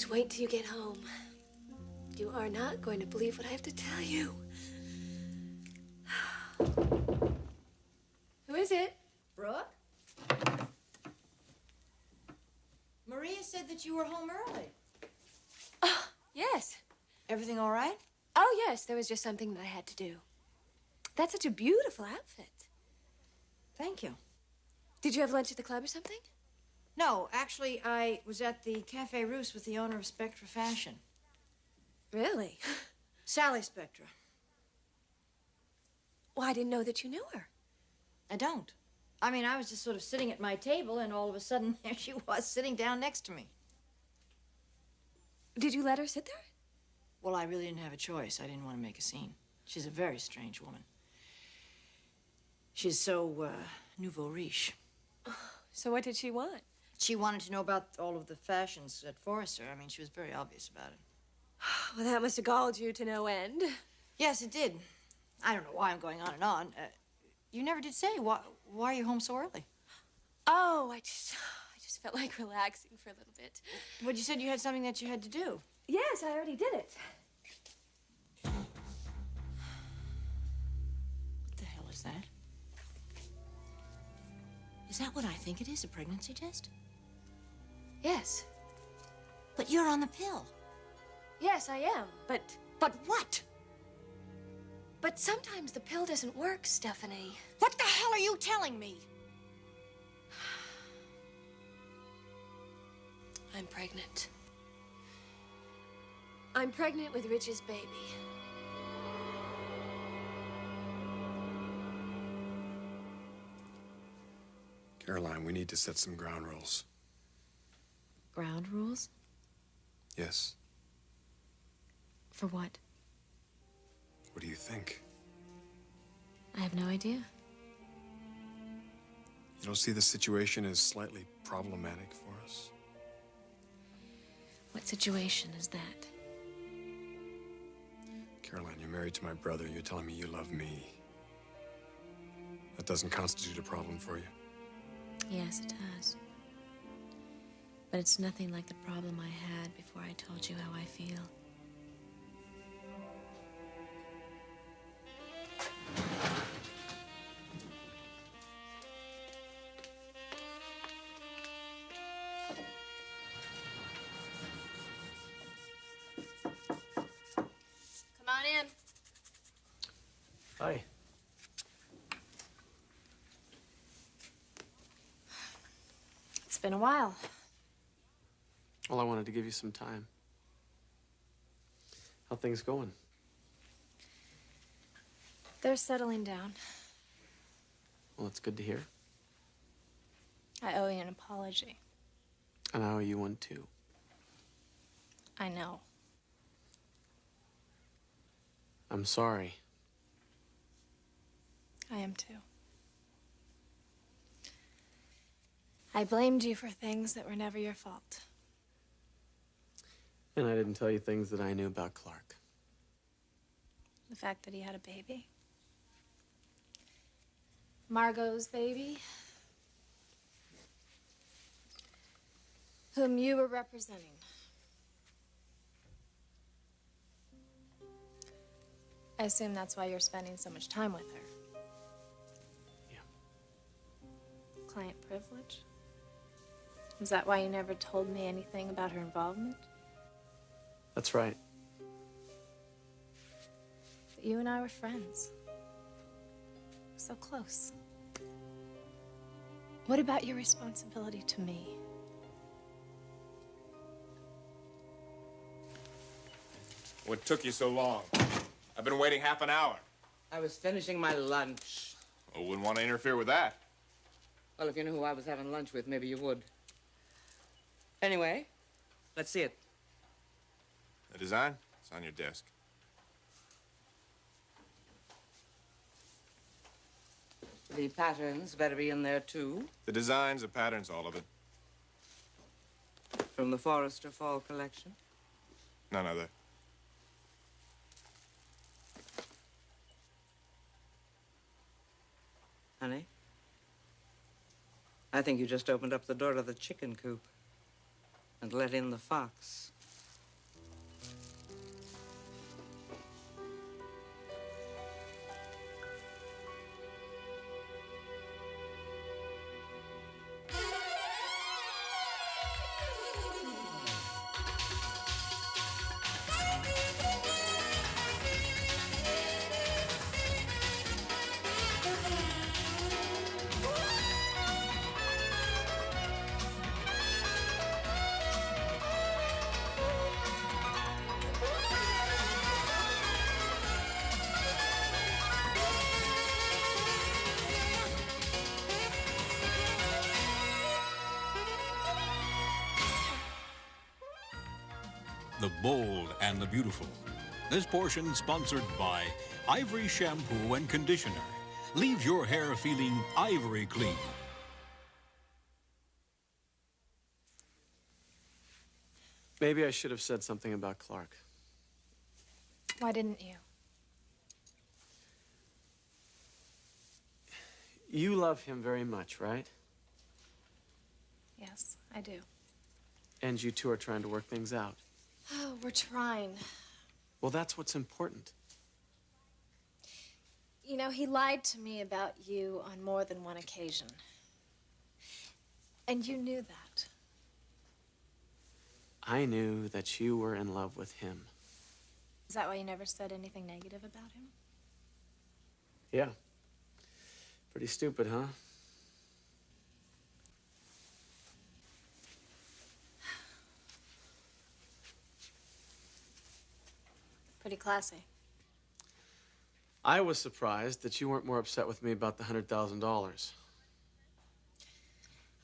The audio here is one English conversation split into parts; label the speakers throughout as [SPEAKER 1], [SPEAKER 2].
[SPEAKER 1] Just wait till you get home. You are not going to believe what I have to tell you. Who is it?
[SPEAKER 2] Brooke? Maria said that you were home early.
[SPEAKER 1] Oh, yes.
[SPEAKER 2] Everything all right?
[SPEAKER 1] Oh, yes. There was just something that I had to do. That's such a beautiful outfit.
[SPEAKER 2] Thank you.
[SPEAKER 1] Did you have lunch at the club or something?
[SPEAKER 2] No, actually, I was at the Cafe Russe with the owner of Spectra Fashion.
[SPEAKER 1] Really?
[SPEAKER 2] Sally Spectra.
[SPEAKER 1] Well, I didn't know that you knew her.
[SPEAKER 2] I don't. I mean, I was just sort of sitting at my table, and all of a sudden, there she was, sitting down next to me.
[SPEAKER 1] Did you let her sit there?
[SPEAKER 2] Well, I really didn't have a choice. I didn't want to make a scene. She's a very strange woman. She's so, nouveau riche.
[SPEAKER 1] So what did she want?
[SPEAKER 2] She wanted to know about all of the fashions at Forrester. I mean, she was very obvious about it.
[SPEAKER 1] Well, that must have galled you to no end.
[SPEAKER 2] Yes, it did. I don't know why I'm going on and on. You never did say. Why are you home so early?
[SPEAKER 1] Oh, I just felt like relaxing for a little bit.
[SPEAKER 2] But you said you had something that you had to do.
[SPEAKER 1] Yes, I already did it.
[SPEAKER 2] What the hell is that? Is that what I think it is, a pregnancy test?
[SPEAKER 1] Yes.
[SPEAKER 2] But you're on the pill.
[SPEAKER 1] Yes, I am, but...
[SPEAKER 2] But what?
[SPEAKER 1] But sometimes the pill doesn't work, Stephanie.
[SPEAKER 2] What the hell are you telling me?
[SPEAKER 1] I'm pregnant. I'm pregnant with Rich's baby.
[SPEAKER 3] Caroline, we need to set some ground rules.
[SPEAKER 1] Ground rules?
[SPEAKER 3] Yes.
[SPEAKER 1] For what?
[SPEAKER 3] What do you think?
[SPEAKER 1] I have no idea.
[SPEAKER 3] You don't see the situation as slightly problematic for us?
[SPEAKER 1] What situation is that?
[SPEAKER 3] Caroline, you're married to my brother. You're telling me you love me. That doesn't constitute a problem for you?
[SPEAKER 1] Yes, it does. But it's nothing like the problem I had before I told you how I feel. Come on in.
[SPEAKER 4] Hi.
[SPEAKER 1] It's been a while.
[SPEAKER 4] Well, I wanted to give you some time. How things going?
[SPEAKER 1] They're settling down.
[SPEAKER 4] Well, it's good to hear.
[SPEAKER 1] I owe you an apology.
[SPEAKER 4] And I owe you one, too.
[SPEAKER 1] I know.
[SPEAKER 4] I'm sorry.
[SPEAKER 1] I am too. I blamed you for things that were never your fault.
[SPEAKER 4] And I didn't tell you things that I knew about Clarke.
[SPEAKER 1] The fact that he had a baby. Margo's baby. Whom you were representing. I assume that's why you're spending so much time with her.
[SPEAKER 4] Yeah.
[SPEAKER 1] Client privilege? Is that why you never told me anything about her involvement?
[SPEAKER 4] That's right.
[SPEAKER 1] But you and I were friends. So close. What about your responsibility to me?
[SPEAKER 5] What took you so long? I've been waiting half an hour.
[SPEAKER 6] I was finishing my lunch.
[SPEAKER 5] I wouldn't want to interfere with that.
[SPEAKER 6] Well, if you knew who I was having lunch with, maybe you would. Anyway, let's see it.
[SPEAKER 5] The design? It's on your desk.
[SPEAKER 6] The patterns better be in there, too.
[SPEAKER 5] The designs, the patterns, all of it.
[SPEAKER 6] From the Forrester Fall collection.
[SPEAKER 5] None other.
[SPEAKER 6] Honey, I think you just opened up the door to the chicken coop and let in the fox.
[SPEAKER 7] the bold and the beautiful. This portion sponsored by Ivory Shampoo and Conditioner. Leaves your hair feeling ivory clean.
[SPEAKER 4] Maybe I should have said something about Clarke.
[SPEAKER 8] Why didn't you?
[SPEAKER 4] You love him very much, right?
[SPEAKER 8] Yes, I do.
[SPEAKER 4] And you two are trying to work things out.
[SPEAKER 8] Oh, we're trying.
[SPEAKER 4] Well, that's what's important.
[SPEAKER 8] You know, he lied to me about you on more than one occasion. And you knew that.
[SPEAKER 4] I knew that you were in love with him.
[SPEAKER 8] Is that why you never said anything negative about him?
[SPEAKER 4] Yeah. Pretty stupid, huh?
[SPEAKER 8] Pretty classy.
[SPEAKER 4] I was surprised that you weren't more upset with me about the $100,000.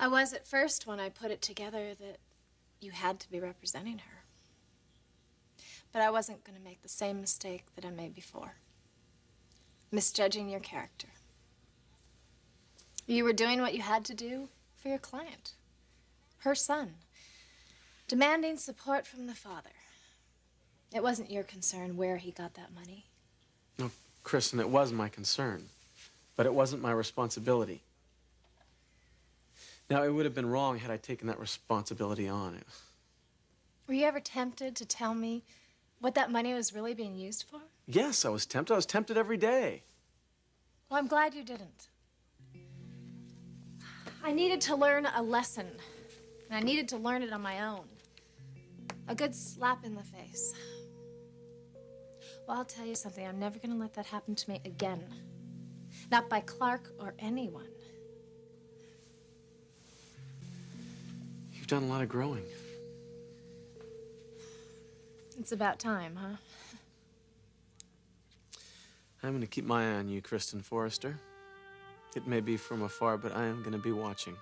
[SPEAKER 8] I was at first when I put it together that you had to be representing her. But I wasn't going to make the same mistake that I made before. Misjudging your character. You were doing what you had to do for your client, her son, demanding support from the father. It wasn't your concern where he got that money.
[SPEAKER 4] No, Kristen, it was my concern, but it wasn't my responsibility. Now, it would have been wrong had I taken that responsibility on.
[SPEAKER 8] Were you ever tempted to tell me what that money was really being used for?
[SPEAKER 4] Yes, I was tempted. I was tempted every day.
[SPEAKER 8] Well, I'm glad you didn't. I needed to learn a lesson, and I needed to learn it on my own. A good slap in the face. Well, I'll tell you something. I'm never going to let that happen to me again. Not by Clarke or anyone.
[SPEAKER 4] You've done a lot of growing.
[SPEAKER 8] It's about time, huh?
[SPEAKER 4] I'm going to keep my eye on you, Kristen Forrester. It may be from afar, but I am going to be watching.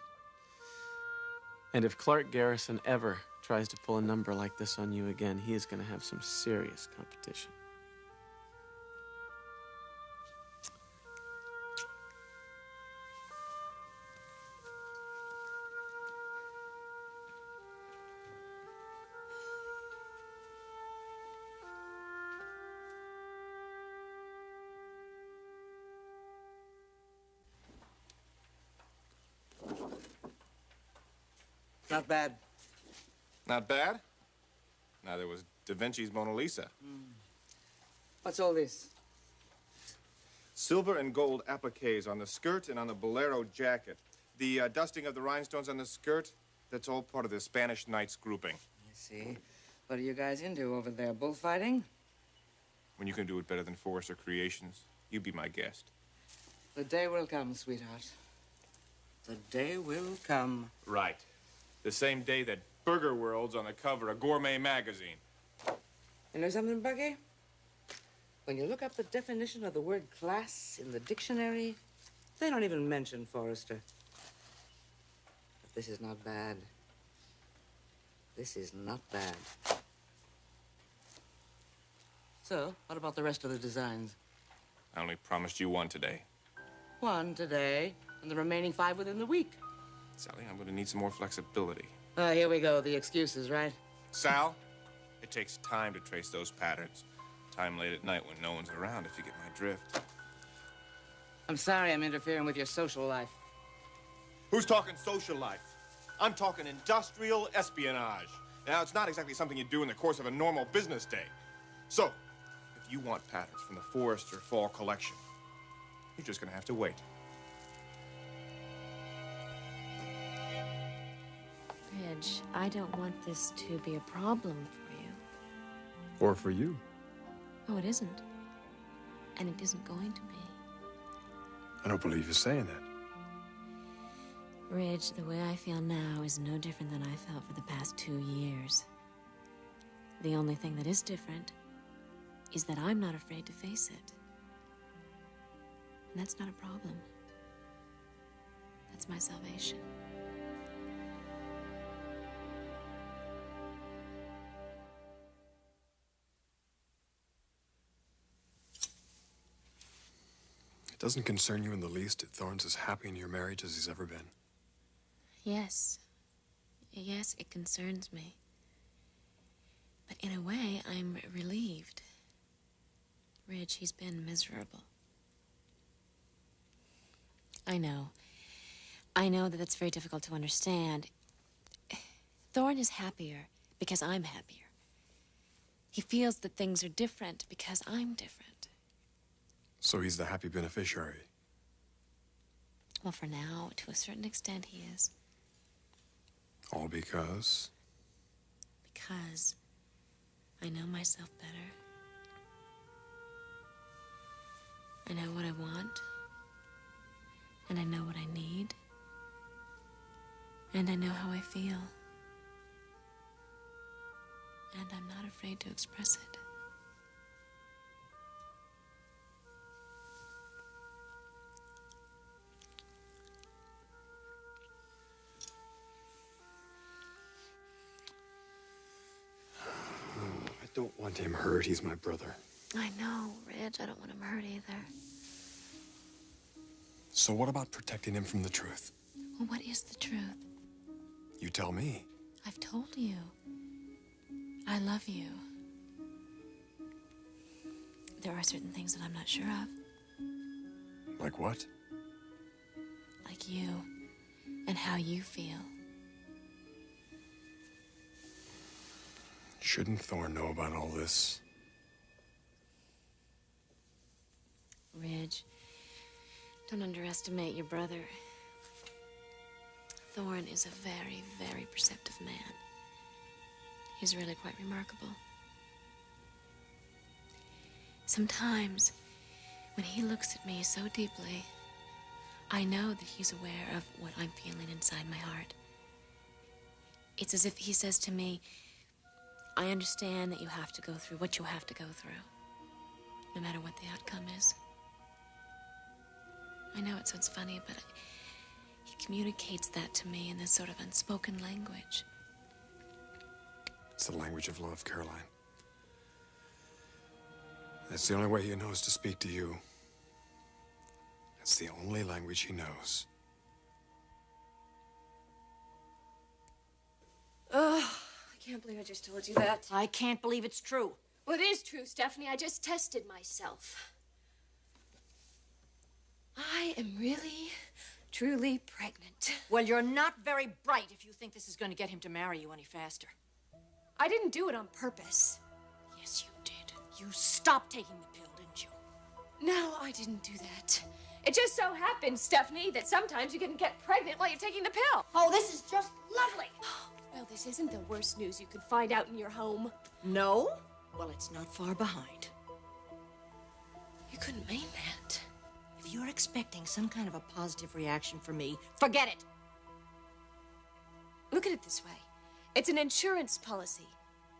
[SPEAKER 4] And if Clarke Garrison ever tries to pull a number like this on you again, he is going to have some serious competition.
[SPEAKER 6] Not bad.
[SPEAKER 5] Not bad? Neither was Da Vinci's Mona Lisa.
[SPEAKER 6] What's all this?
[SPEAKER 5] Silver and gold appliques on the skirt and on the bolero jacket. The dusting of the rhinestones on the skirt, that's all part of the Spanish Knights grouping.
[SPEAKER 6] I see. What are you guys into over there? Bullfighting?
[SPEAKER 5] When you can do it better than Forrester Creations, you be my guest.
[SPEAKER 6] The day will come, sweetheart. The day will come.
[SPEAKER 5] Right. The same day that Burger World's on the cover of Gourmet magazine.
[SPEAKER 6] You know something, Bucky? When you look up the definition of the word class in the dictionary, they don't even mention Forrester. But this is not bad. This is not bad. So, what about the rest of the designs?
[SPEAKER 5] I only promised you one today.
[SPEAKER 6] One today, and the remaining 5 within the week.
[SPEAKER 5] Sally, I'm gonna need some more flexibility.
[SPEAKER 6] Here we go, the excuses, right?
[SPEAKER 5] Sal, it takes time to trace those patterns. Time late at night when no one's around, if you get my drift.
[SPEAKER 6] I'm sorry I'm interfering with your social life.
[SPEAKER 5] Who's talking social life? I'm talking industrial espionage. Now, it's not exactly something you do in the course of a normal business day. So, if you want patterns from the Forrester Fall Collection, you're just gonna have to wait.
[SPEAKER 1] Ridge, I don't want this to be a problem for you.
[SPEAKER 3] Or for you.
[SPEAKER 1] Oh, it isn't. And it isn't going to be.
[SPEAKER 3] I don't believe you're saying that.
[SPEAKER 1] Ridge, the way I feel now is no different than I felt for the past 2 years. The only thing that is different is that I'm not afraid to face it. And that's not a problem. That's my salvation.
[SPEAKER 2] Well,
[SPEAKER 3] doesn't concern you in the least that Thorne's as happy in your marriage as he's ever been.
[SPEAKER 1] Yes. Yes, it concerns me. But in a way, I'm relieved. Ridge, he's been miserable. I know. I know that that's very difficult to understand. Thorne is happier because I'm happier. He feels that things are different because I'm different.
[SPEAKER 3] So he's the happy beneficiary.
[SPEAKER 1] Well, for now, to a certain extent, he is.
[SPEAKER 3] All because?
[SPEAKER 1] Because I know myself better. I know what I want. And I know what I need. And I know how I feel. And I'm not afraid to express it.
[SPEAKER 3] I don't want him hurt. He's my brother.
[SPEAKER 1] I know, Ridge. I don't want him hurt either.
[SPEAKER 3] So what about protecting him from the truth?
[SPEAKER 1] Well, what is the truth?
[SPEAKER 3] You tell me.
[SPEAKER 1] I've told you. I love you. There are certain things that I'm not sure of.
[SPEAKER 3] Like what?
[SPEAKER 1] Like you. And how you feel.
[SPEAKER 3] Shouldn't Thorne know about all this?
[SPEAKER 1] Ridge, don't underestimate your brother. Thorne is a very, very perceptive man. He's really quite remarkable. Sometimes, when he looks at me so deeply, I know that he's aware of what I'm feeling inside my heart. It's as if he says to me, I understand that you have to go through what you have to go through, no matter what the outcome is. I know it sounds funny, but he communicates that to me in this sort of unspoken language.
[SPEAKER 3] It's the language of love, Caroline. That's the only way he knows to speak to you. That's the only language he knows.
[SPEAKER 8] Ugh, I can't believe I just told you that.
[SPEAKER 2] I can't believe it's true.
[SPEAKER 8] Well, it is true, Stephanie. I just tested myself. I am really, truly pregnant.
[SPEAKER 2] Well, you're not very bright if you think this is going to get him to marry you any faster.
[SPEAKER 8] I didn't do it on purpose.
[SPEAKER 2] Yes, you did. You stopped taking the pill, didn't you?
[SPEAKER 8] No, I didn't do that. It just so happens, Stephanie, that sometimes you can get pregnant while you're taking the pill.
[SPEAKER 2] Oh, this is just lovely.
[SPEAKER 8] Well, this isn't the worst news you could find out in your home.
[SPEAKER 2] No? Well, it's not far behind.
[SPEAKER 1] You couldn't mean that.
[SPEAKER 2] If you're expecting some kind of a positive reaction from me, forget it.
[SPEAKER 8] Look at it this way. It's an insurance policy.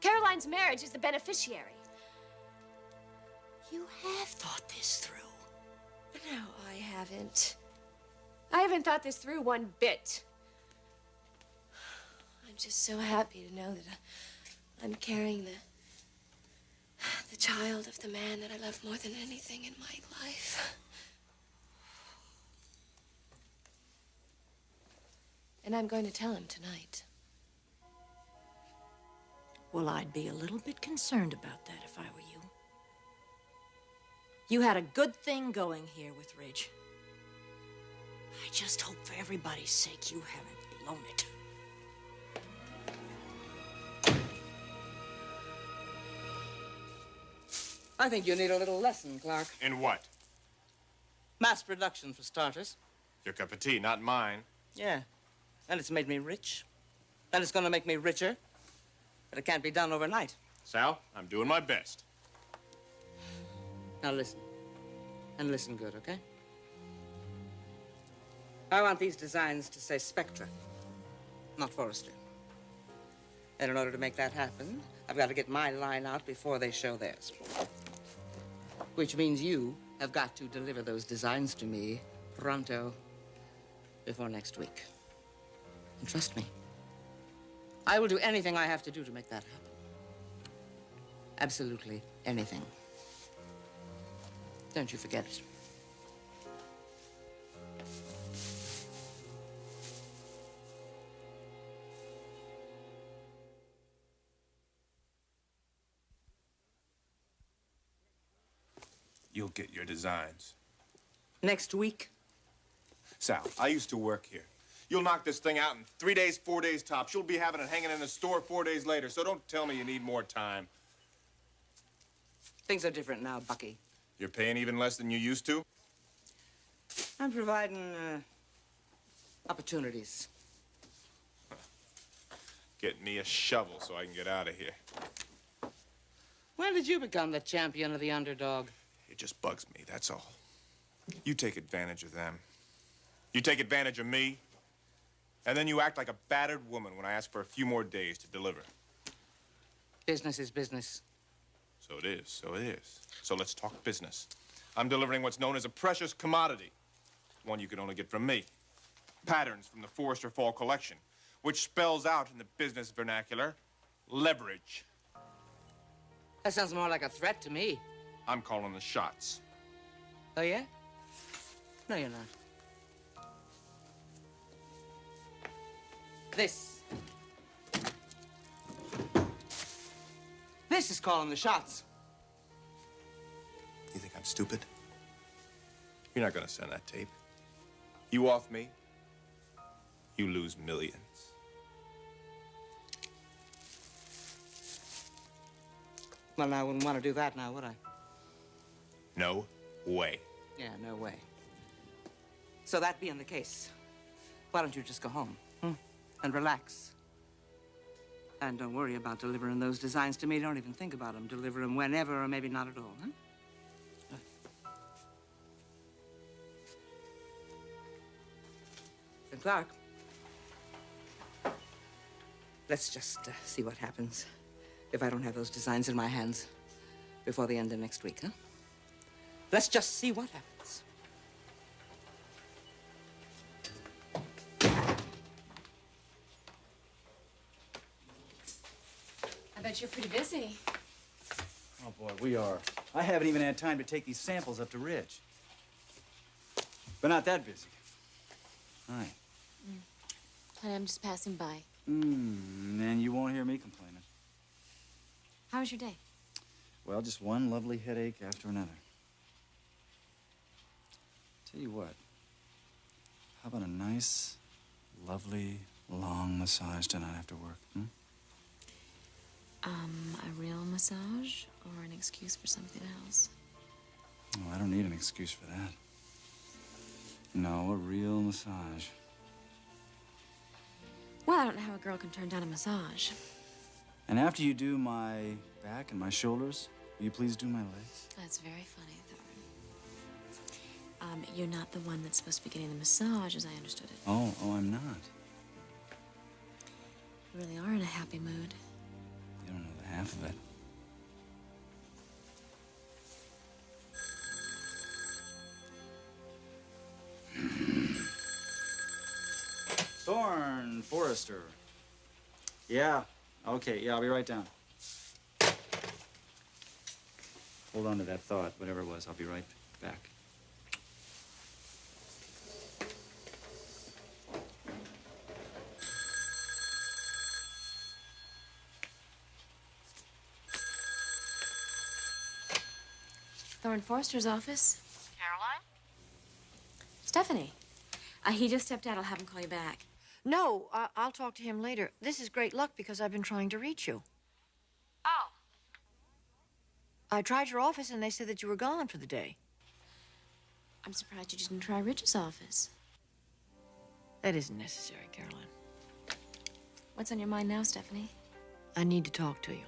[SPEAKER 8] Caroline's marriage is the beneficiary.
[SPEAKER 2] You have thought this through.
[SPEAKER 8] No, I haven't. I haven't thought this through one bit. I'm just so happy to know that I'm carrying the child of the man that I love more than anything in my life. And I'm going to tell him tonight.
[SPEAKER 2] Well, I'd be a little bit concerned about that if I were you. You had a good thing going here with Ridge. I just hope for everybody's sake you haven't blown it.
[SPEAKER 6] I think you need a little lesson, Clarke.
[SPEAKER 5] In what?
[SPEAKER 6] Mass production, for starters.
[SPEAKER 5] Your cup of tea, not mine.
[SPEAKER 6] Yeah. And it's made me rich. And it's going to make me richer. But it can't be done overnight.
[SPEAKER 5] Sal, I'm doing my best.
[SPEAKER 6] Now listen. And listen good, okay? I want these designs to say Spectra, not Forrester. And in order to make that happen, I've got to get my line out before they show theirs. Which means you have got to deliver those designs to me pronto, before next week. And trust me, I will do anything I have to do to make that happen. Absolutely anything. Don't you forget it.
[SPEAKER 5] you'll get your designs.
[SPEAKER 6] Next week?
[SPEAKER 5] Sal, I used to work here. You'll knock this thing out in 3 days, 4 days tops. You'll be having it hanging in the store 4 days later, so don't tell me you need more time.
[SPEAKER 6] Things are different now, Bucky.
[SPEAKER 5] You're paying even less than you used to?
[SPEAKER 6] I'm providing, opportunities.
[SPEAKER 5] Get me a shovel so I can get out of here.
[SPEAKER 6] When did you become the champion of the underdog?
[SPEAKER 5] It just bugs me, that's all. You take advantage of them. You take advantage of me. And then you act like a battered woman when I ask for a few more days to deliver.
[SPEAKER 6] Business is business.
[SPEAKER 5] So it is, so it is. So let's talk business. I'm delivering what's known as a precious commodity. One you can only get from me. Patterns from the Forrester Fall collection, which spells out in the business vernacular, leverage.
[SPEAKER 6] That sounds more like a threat to me.
[SPEAKER 5] I'm calling the shots.
[SPEAKER 6] Oh, yeah? No, you're not. This is calling the shots.
[SPEAKER 5] You think I'm stupid? You're not gonna send that tape. You off me, you lose millions.
[SPEAKER 6] Well, I wouldn't want to do that now, would I?
[SPEAKER 5] No way.
[SPEAKER 6] Yeah, no way. So that being the case, why don't you just go home, and relax? And don't worry about delivering those designs to me. Don't even think about them. Deliver them whenever or maybe not at all, huh? And Clarke, let's just see what happens if I don't have those designs in my hands before the end of next week, huh? Let's just see what happens.
[SPEAKER 1] I bet you're pretty busy.
[SPEAKER 9] Oh, boy, we are. I haven't even had time to take these samples up to Ridge. But not that busy. Hi.
[SPEAKER 1] Honey, I'm just passing by.
[SPEAKER 9] And you won't hear me complaining.
[SPEAKER 1] How was your day?
[SPEAKER 9] Well, just one lovely headache after another. Tell you what. How about a nice, lovely, long massage tonight after work,
[SPEAKER 1] A real massage or an excuse for something else?
[SPEAKER 9] Oh, I don't need an excuse for that. No, a real massage.
[SPEAKER 1] Well, I don't know how a girl can turn down a massage.
[SPEAKER 9] And after you do my back and my shoulders, will you please do my legs?
[SPEAKER 1] That's very funny, Thorne. You're not the one that's supposed to be getting the massage, as I understood it.
[SPEAKER 9] Oh, I'm not.
[SPEAKER 1] You really are in a happy mood.
[SPEAKER 9] You don't know the half of it. Thorne Forrester. Yeah. Okay, yeah, I'll be right down. Hold on to that thought, whatever it was. I'll be right back.
[SPEAKER 1] Thorne Forrester's office.
[SPEAKER 2] Caroline?
[SPEAKER 1] Stephanie. He just stepped out. I'll have him call you back.
[SPEAKER 2] No, I'll talk to him later. This is great luck because I've been trying to reach you.
[SPEAKER 8] Oh.
[SPEAKER 2] I tried your office and they said that you were gone for the day.
[SPEAKER 1] I'm surprised you didn't try Rich's office.
[SPEAKER 2] That isn't necessary, Caroline.
[SPEAKER 1] What's on your mind now, Stephanie?
[SPEAKER 2] I need to talk to you.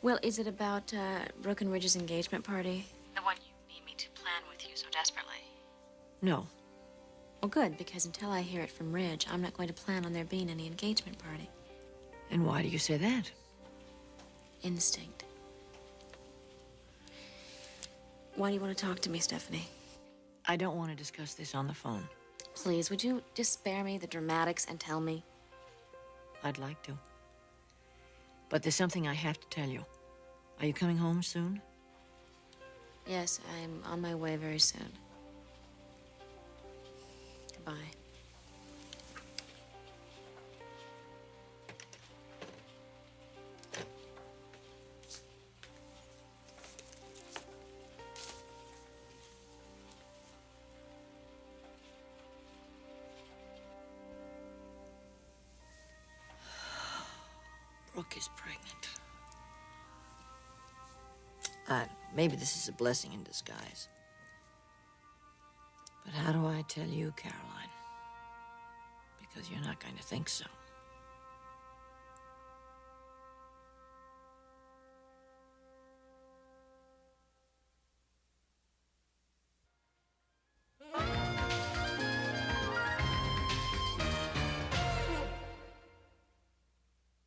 [SPEAKER 1] Well, is it about Brooke and Ridge's engagement party?
[SPEAKER 8] The one you need me to plan with you so desperately.
[SPEAKER 2] No.
[SPEAKER 1] Well, good, because until I hear it from Ridge, I'm not going to plan on there being any engagement party.
[SPEAKER 2] And why do you say that?
[SPEAKER 1] Instinct. Why do you want to talk to me, Stephanie?
[SPEAKER 2] I don't want to discuss this on the phone.
[SPEAKER 1] Please, would you just spare me the dramatics and tell me?
[SPEAKER 2] I'd like to. But there's something I have to tell you. Are you coming home soon?
[SPEAKER 1] Yes, I'm on my way very soon. Goodbye.
[SPEAKER 2] is pregnant. Maybe this is a blessing in disguise. But how do I tell you, Caroline? Because you're not going to think so.